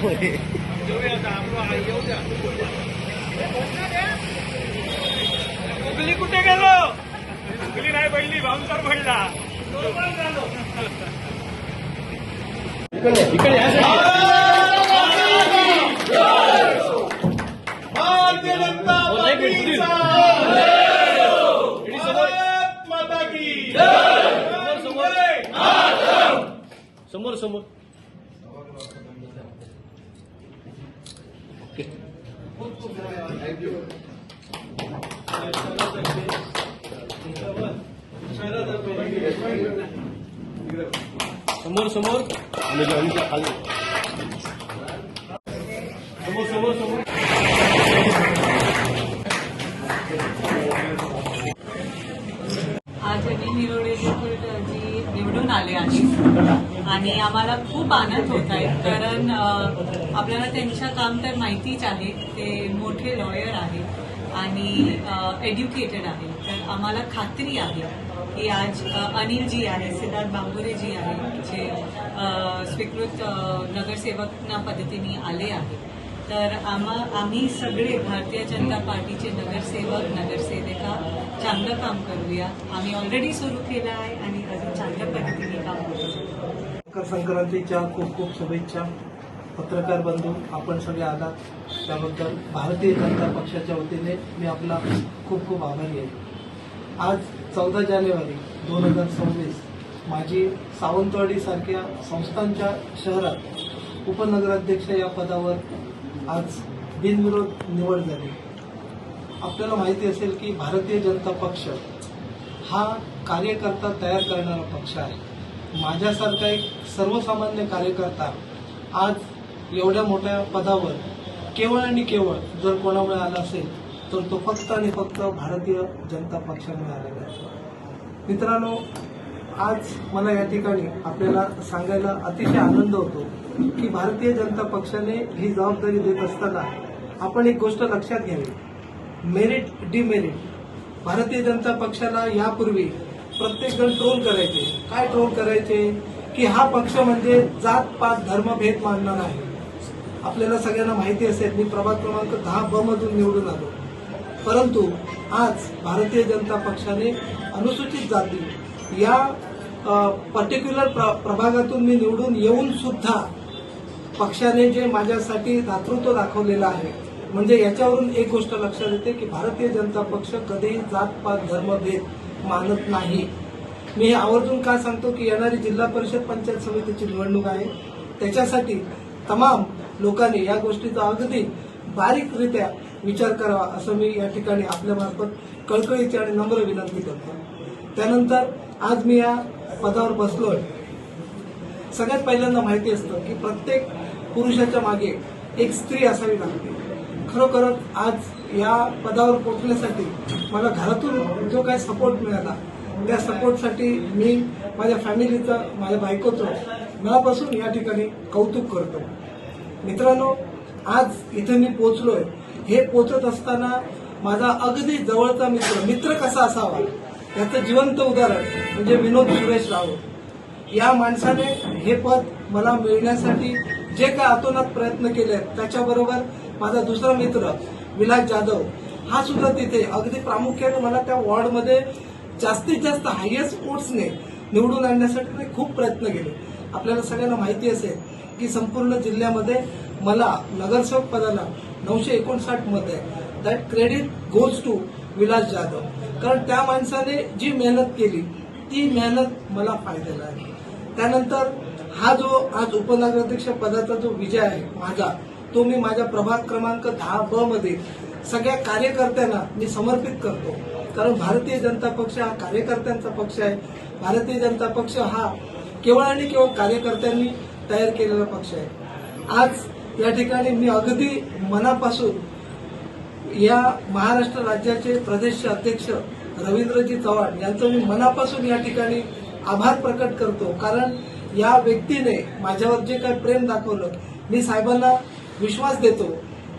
उगली कुठे गेलो? उगली नाही पडली, बाउन्सर पडला. इकडे भारतीय जनता पार्टीचा भारत माता की समोर समोर. समोर समोर खाली समोर समोर समोर. आज अनिल निरोडे जी निवडून आले आहेत आणि आम्हाला खूप आनंद होत आहे, कारण आपल्याला त्यांचं काम तर माहितीच आहे. ते मोठे लॉयर आहेत आणि एज्युकेटेड आहे. तर आम्हाला खात्री आहे की आज अनिलजी आहे, सिद्धार्थ बांबुरेजी आहे, जे स्वीकृत नगरसेवकना पद्धतीने आले आहेत. तर आम्ही सगळे भारतीय जनता पार्टीचे नगरसेवक नगरसेविका चांगलं काम करूया. आम्ही ऑलरेडी सुरू केलं आहे आणि अजून चांगल्या पद्धतीने काम करूया. मकर संक्रांतीच्या खूप खूप शुभेच्छा. पत्रकार बंधू, आपण सगळे आलात त्याबद्दल भारतीय जनता पक्षाच्या वतीने मी आपला खूप खूप आभारी आहे. आज 14 जानेवारी 2026 माझी सावंतवाडी सारख्या संस्थांच्या शहरात उपनगराध्यक्ष या पदावर आज बिनविरोध निवड झाली. आपल्याला माहिती असेल की भारतीय जनता पक्ष हा कार्यकर्ता तयार करणारा पक्ष आहे. माझ्यासारखा एक सर्वसामान्य कार्यकर्ता आज एवढ्या मोठ्या पदावर केवळ आणि केवळ जर कोणामुळे आला असेल तर तो फक्त आणि फक्त भारतीय जनता पक्षामुळे आलेला आहे. मित्रांनो, आज मला या ठिकाणी आपल्याला सांगायला अतिशय आनंद होतो की भारतीय जनता पक्षाने ही जबाबदारी देत असताना आपण एक गोष्ट लक्षात घ्यावी. Merit demerit. भारतीय जनता पक्षाला यापूर्वी प्रत्येकजण ट्रोल करायचे. काय ट्रोल करायचे की हा पक्ष म्हणजे जात पात धर्मभेद मानणारा आहे. आपल्याला सगळ्यांना माहिती असेल मी प्रभाग क्रमांक 10 मधून निवडून आलो, परंतु आज भारतीय जनता पक्षाने अनुसूचित जाती या पर्टिक्युलर प्रभागातून मी निवडून येऊन सुद्धा पक्षाने जे माझ्यासाठी दातृत्व दाखवलेलं आहे, म्हणजे याच्यावरून एक गोष्ट लक्षात येते की भारतीय जनता पक्ष कधीही जातपात धर्मभेद मानत नाही. मी हे आवर्जून का सांगतो की येणारी जिल्हा परिषद पंचायत समितीची निवडणूक आहे. त्याच्यासाठी तमाम लोकांनी या गोष्टीचा अगदी बारीकरित्या विचार करावा असं मी या ठिकाणी आपल्यामार्फत कळकळीची आणि नम्र विनंती करतो. त्यानंतर आज मी या पदावर बसलोय. सगळ्यात पहिल्यांदा माहिती असतं की प्रत्येक पुरुषाच्या मागे एक स्त्री असावी लागते. खरोखरच आज या पदावर पोहोचण्यासाठी मला घरातून जो काही सपोर्ट मिळाला त्या सपोर्टसाठी मी माझ्या फॅमिलीचं, माझ्या बायकोचं मनापासून या ठिकाणी कौतुक करतो. मित्रांनो, आज इथे मी पोहोचलोय. हे पोहोचत असताना माझा अगदी जवळचा मित्र कसा असावा याचं जिवंत उदाहरण म्हणजे विनोद सुरेश राऊत. या माणसाने हे पद मला मिळण्यासाठी जे काय अतोनात प्रयत्न केले, त्याच्याबरोबर माझा दुसरा मित्र विलास जाधव हा सुद्धा तिथे अगदी प्रामुख्याने मला त्या वॉर्डमध्ये जास्तीत जास्त हायएस्ट वोट्सने निवडून आणण्यासाठी ते खूप प्रयत्न केले. आपल्याला सगळ्यांना माहिती असेल की संपूर्ण जिल्ह्यामध्ये मला नगरसेवक पदाला 959 मत आहे. That credit goes to Vilas Jadhav, कारण त्या माणसाने जी मेहनत केली ती मेहनत मला फायद्याला आहे. त्यानंतर हा जो आज उपनगराध्यक्ष पदाचा जो विजय आहे माझा, तो मी माझ्या प्रभाग क्रमांक 10 मध्ये सगळ्या कार्यकर्त्यांना मी समर्पित करतो. कारण भारतीय जनता पक्ष हा कार्यकर्त्यांचा पक्ष आहे. भारतीय जनता पक्ष हा केवळ आणि केवळ कार्यकर्त्यांनी तयार केलेला पक्ष आहे. आज या ठिकाणी मी अगदी मनापासून या महाराष्ट्र राज्याचे प्रदेश अध्यक्ष रवींद्रजी चव्हाण यांचं मी मनापासून या ठिकाणी आभार प्रकट करतो. कारण या व्यक्तीने माझ्यावर जे काही प्रेम दाखवलं, मी साहेबांना विश्वास देतो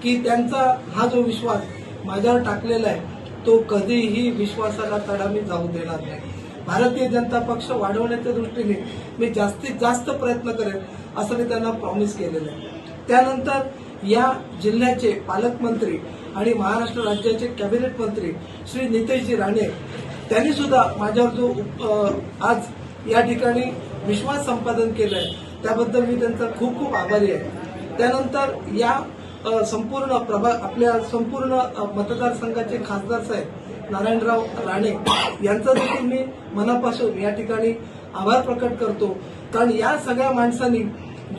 की त्यांचा हा जो विश्वास माझ्यावर टाकलेला आहे तो कधीही विश्वासाला तडा मी जाऊ देणार नाही. भारतीय जनता पक्ष वाढवण्याच्या दृष्टीने मी जास्तीत जास्त प्रयत्न करेन असं मी त्यांना प्रॉमिस केलेलं आहे. त्यानंतर या जिल्ह्याचे पालकमंत्री आणि महाराष्ट्र राज्याचे कॅबिनेट मंत्री श्री नितेशजी राणे त्यांनी सुद्धा माझ्यावर जो आज या ठिकाणी विश्वास संपादन केलाय त्याबद्दल मी त्यांचा खूप खूप आभारी आहे. त्यानंतर या संपूर्ण आपल्या संपूर्ण मतदारसंघाचे खासदार साहेब नारायणराव राणे यांचा देखील मी मनापासून या ठिकाणी आभार प्रकट करतो. कारण या सगळ्या माणसांनी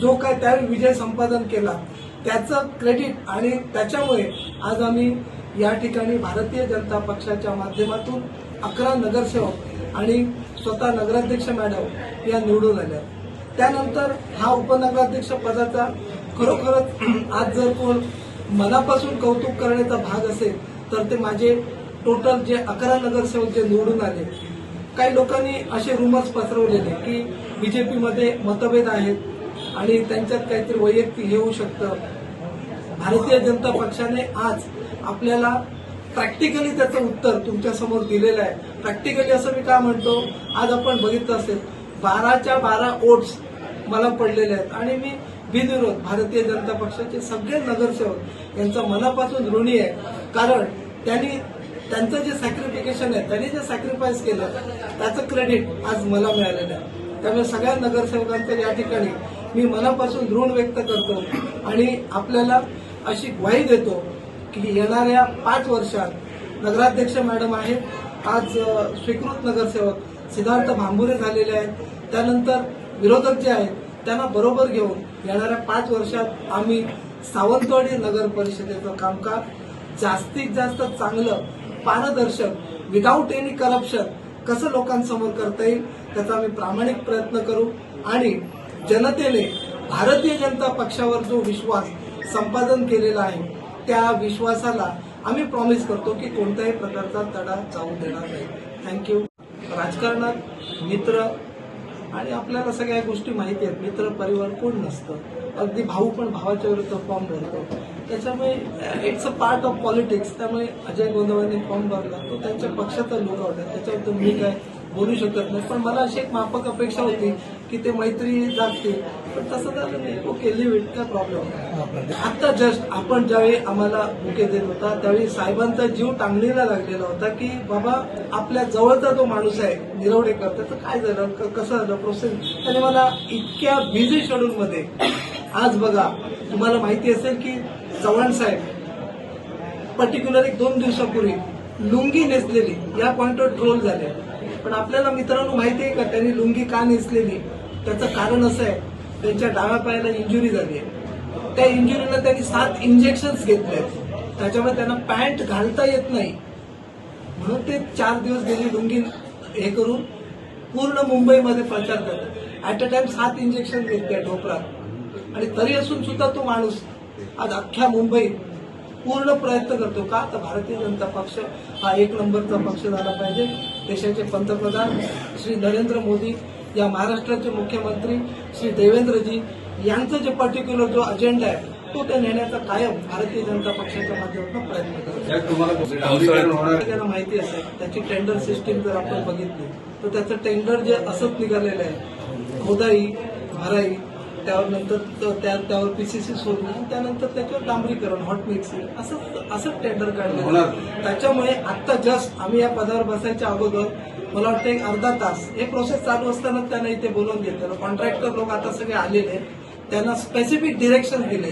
जो काय त्यावेळी विजय संपादन केला त्याचं क्रेडिट आणि त्याच्यामुळे आज आम्ही या ठिकाणी भारतीय जनता पक्षाच्या माध्यमातून 11 नगरसेवक आणि स्वतः नगराध्यक्ष मॅडम या निवडून आल्या. त्यानंतर हा उपनगराध्यक्ष पदाचा खरोखरच आज जर कोण मनापासून कौतुक करण्याचा भाग असेल तर ते माझे टोटल जे 11 नगरसेवक जे निवडून आले. काही लोकांनी असे रुमर्स पसरवलेले की बीजेपीमध्ये मतभेद आहेत आणि त्यांच्यात काहीतरी वैयक्तिक हे होऊ शकतं. भारतीय जनता पक्षाने आज आपल्याला प्रॅक्टिकली त्याचं उत्तर तुमच्या समोर दिलेलं आहे. प्रॅक्टिकली असं मी काय म्हणतो, आज आपण बघितलं असेल 12च्या 12 वोट्स मला पडलेले आहेत आणि मी बिनविरोध भारतीय जनता पक्षाचे सगळे नगरसेवक यांचा मनापासून ऋणी आहे. कारण त्यांचं जे सॅक्रिफिकेशन आहे, त्यांनी जे सॅक्रिफाईस केलं त्याचं क्रेडिट आज मला मिळालेलं आहे. त्यामुळे सगळ्या नगरसेवकांचं या ठिकाणी मी मनापासून ऋण व्यक्त करतो आणि आपल्याला अशी ग्वाही देतो की येणाऱ्या 5 वर्षात नगराध्यक्ष मॅडम आहेत, आज स्वीकृत नगरसेवक सिद्धार्थ भांबुरे झालेले आहेत. त्यानंतर विरोधक जे आहेत त्यांना बरोबर घेऊन येणाऱ्या 5 वर्षात आम्ही सावंतवाडी नगर परिषदेचं कामकाज जास्तीत जास्त चांगलं, पारदर्शक, विदाऊट एनी करप्शन कसं लोकांसमोर करता येईल त्याचा आम्ही प्रामाणिक प्रयत्न करू. आणि जनतेने भारतीय जनता पक्षावर जो विश्वास संपादन केलेला आहे त्या विश्वासाला आम्ही प्रॉमिस करतो की कोणत्याही प्रकारचा तडा जाऊ देणार नाही. थँक्यू. राजकारणात मित्र आणि आपल्याला सगळ्या गोष्टी माहिती आहेत. मित्र परिवार कोण नसतं, अगदी भाऊ पण भावाच्या विरुद्ध फॉर्म भरतो. त्याच्यामुळे it's a part of politics. त्यामुळे अजय गोंधळांनी फॉर्म भरला तो त्यांच्या पक्षाचा लुकआउट आहे, त्याच्याबद्दल मी काय बोलू शकत नाही. पण मला अशी एक माफक अपेक्षा होती की ते मैत्री जागते, पण तसं झालं नाही. ओके, लिव्ह इट, काय प्रॉब्लेम. आता जस्ट आपण ज्यावेळी आम्हाला बुके देत होता त्यावेळी साहेबांचा जीव टांगणीला लागलेला होता की बाबा आपल्या जवळचा जो माणूस आहे निरवडेकर त्याचं काय झालं, कसं झालं प्रोसेस. त्याने मला इतक्या बिझी शेड्यूलमध्ये आज बघा, तुम्हाला माहिती असेल की चव्हाण साहेब पर्टिक्युलर 1-2 दिवसापूर्वी लुंगी नेसलेली या पॉइंटवर ट्रोल झाले. पण आपल्याला मित्रांनो माहिती आहे का त्यांनी लुंगी का नेसलेली? त्याचं कारण असं आहे, त्यांच्या डाव्या पायाला इंजुरी झाली आहे. त्या इंजुरीला त्यांनी 7 इंजेक्शन्स घेतले, त्याच्यामुळे त्यांना पॅन्ट घालता येत नाही. म्हणून ते 4 दिवस गेली लुंगी हे करून पूर्ण मुंबईमध्ये प्रचार करतात. ऍट अ टाइम 7 इंजेक्शन घेतले ढोपरात. आणि तरी असून सुद्धा तो माणूस आज अख्ख्या मुंबईत पूर्ण प्रयत्न करतो का तर भारतीय जनता पक्ष हा 1 नंबरचा पक्ष झाला पाहिजे. देशाचे पंतप्रधान श्री नरेंद्र मोदी, या महाराष्ट्राचे मुख्यमंत्री श्री देवेंद्रजी यांचं जे पर्टिक्युलर जो अजेंडा आहे तो ते नेण्याचा कायम भारतीय जनता पक्षाच्या माध्यमातून प्रयत्न करतो. त्याला माहिती असेल त्याची टेंडर सिस्टीम जर आपण बघितली तर त्याचं टेंडर जे असंच निघालेलं आहे, खोदाई, भराई, त्यावर नंतर त्यावर पीसीसी सोडून त्यानंतर त्याच्यावर डांबरीकरण, हॉट मिक्सिंग असं टेंडर काढलं. त्याच्यामुळे आता जस्ट आम्ही या पदावर बसायच्या अगोदर मला वाटतं एक अर्धा तास हे प्रोसेस चालू असताना त्यांना इथे बोलवून घेतलं. कॉन्ट्रॅक्टर लोक आता सगळे आलेले, त्यांना स्पेसिफिक डिरेक्शन दिले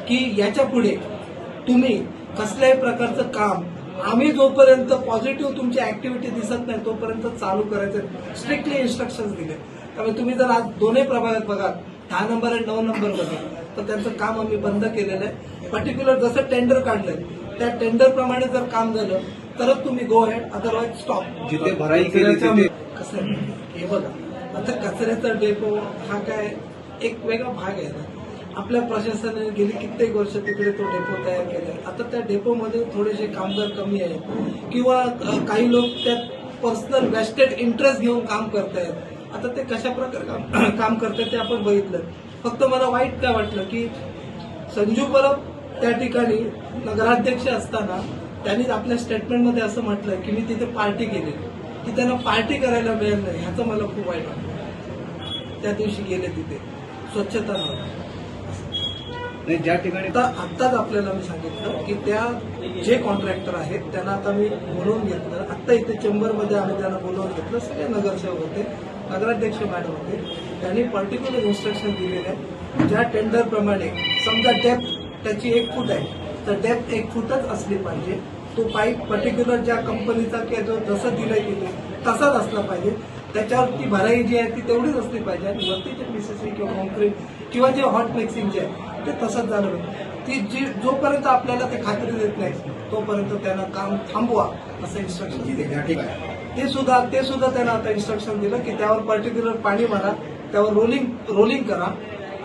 की याच्या पुढे तुम्ही कसल्याही प्रकारचं काम आम्ही जोपर्यंत पॉझिटिव्ह तुमची ऍक्टिव्हिटी दिसत नाही तोपर्यंत चालू करायचं स्ट्रिक्टली इन्स्ट्रक्शन दिले. त्यामुळे तुम्ही जर आज दोन्ही प्रभागात बघा 10 नंबर आणि 9 नंबर मध्ये तर त्यांचं काम आम्ही बंद केलेलं आहे. पर्टिक्युलर जसं टेंडर काढलंय त्या टेंडर प्रमाणे जर काम झालं तरच तुम्ही गो हेड, अदरवाईज स्टॉप. जिथे भराई केली तिथे कसं आहे हे बघा, आता कचऱ्याचा डेपो हा काय एक वेगळा भाग आहे ना. आपल्या प्रशासनाने गेली कित्येक वर्ष तिकडे तो डेपो तयार केलाय. आता त्या डेपोमध्ये थोडेसे कामगार कमी आहेत किंवा काही लोक त्यात पर्सनल वेस्टेड इंटरेस्ट घेऊन काम करतायत. आता ते कशा प्रकारे काम करतात ते आपण बघितलं. फक्त मला वाईट काय वाटलं की संजू परब त्या ठिकाणी नगराध्यक्ष असताना त्यांनी आपल्या स्टेटमेंटमध्ये असं म्हटलं की मी तिथे पार्टी केली, की त्यांना पार्टी करायला मिळत नाही. ह्याचं मला खूप वाईट वाटलं. त्या दिवशी गेले तिथे स्वच्छता नव्हती. नाही ज्या ठिकाणी आता आत्ताच आपल्याला मी सांगितलं की त्या जे कॉन्ट्रॅक्टर आहेत त्यांना आता मी बोलवून घेतलं. आत्ता इथे चेंबरमध्ये आम्ही त्यांना बोलवून घेतलं. सगळे नगरसेवक होते, नगराध्यक्ष मॅडम होते. त्यांनी पर्टिक्युलर इन्स्ट्रक्शन दिलेले आहे. ज्या टेंडरप्रमाणे समजा डेप्थ त्याची 1 फूट आहे तर डेप्थ 1 फूटच असली पाहिजे. तो पाईप पर्टिक्युलर ज्या कंपनीचा किंवा जो जसं दिलंय तिथे तसाच असला पाहिजे. त्याच्यावरती भराई जी आहे ती तेवढीच असली पाहिजे आणि वरती जे पीसीसी किंवा कॉन्क्रीट किंवा जे हॉट मिक्सिंग जे आहे ते तसंच झालं पाहिजे. ती जी जोपर्यंत आपल्याला ते खात्री देत नाही तोपर्यंत त्यांना काम थांबवा असं इन्स्ट्रक्शन दिले. ते सुद्धा त्यांना आता इन्स्ट्रक्शन दिलं की त्यावर पर्टिक्युलर पाणी मारा, त्यावर रोलिंग करा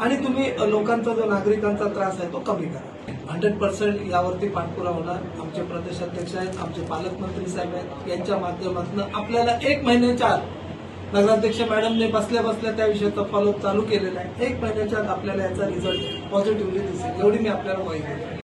आणि तुम्ही लोकांचा जो नागरिकांचा त्रास आहे तो कमी करा. 100% यावरती पाठपुरावा होणार. आमचे प्रदेशाध्यक्ष आहेत, आमचे पालकमंत्री साहेब आहेत, यांच्या माध्यमातून आपल्याला 1 महिन्याच्या आत नगराध्यक्ष मॅडमने बसल्या त्या विषयाचा फॉलोअप चालू केलेला आहे. 1 महिन्याच्या आत आपल्याला याचा रिझल्ट पॉझिटिव्हली दिसेल एवढी मी आपल्याला ग्वाही देतो.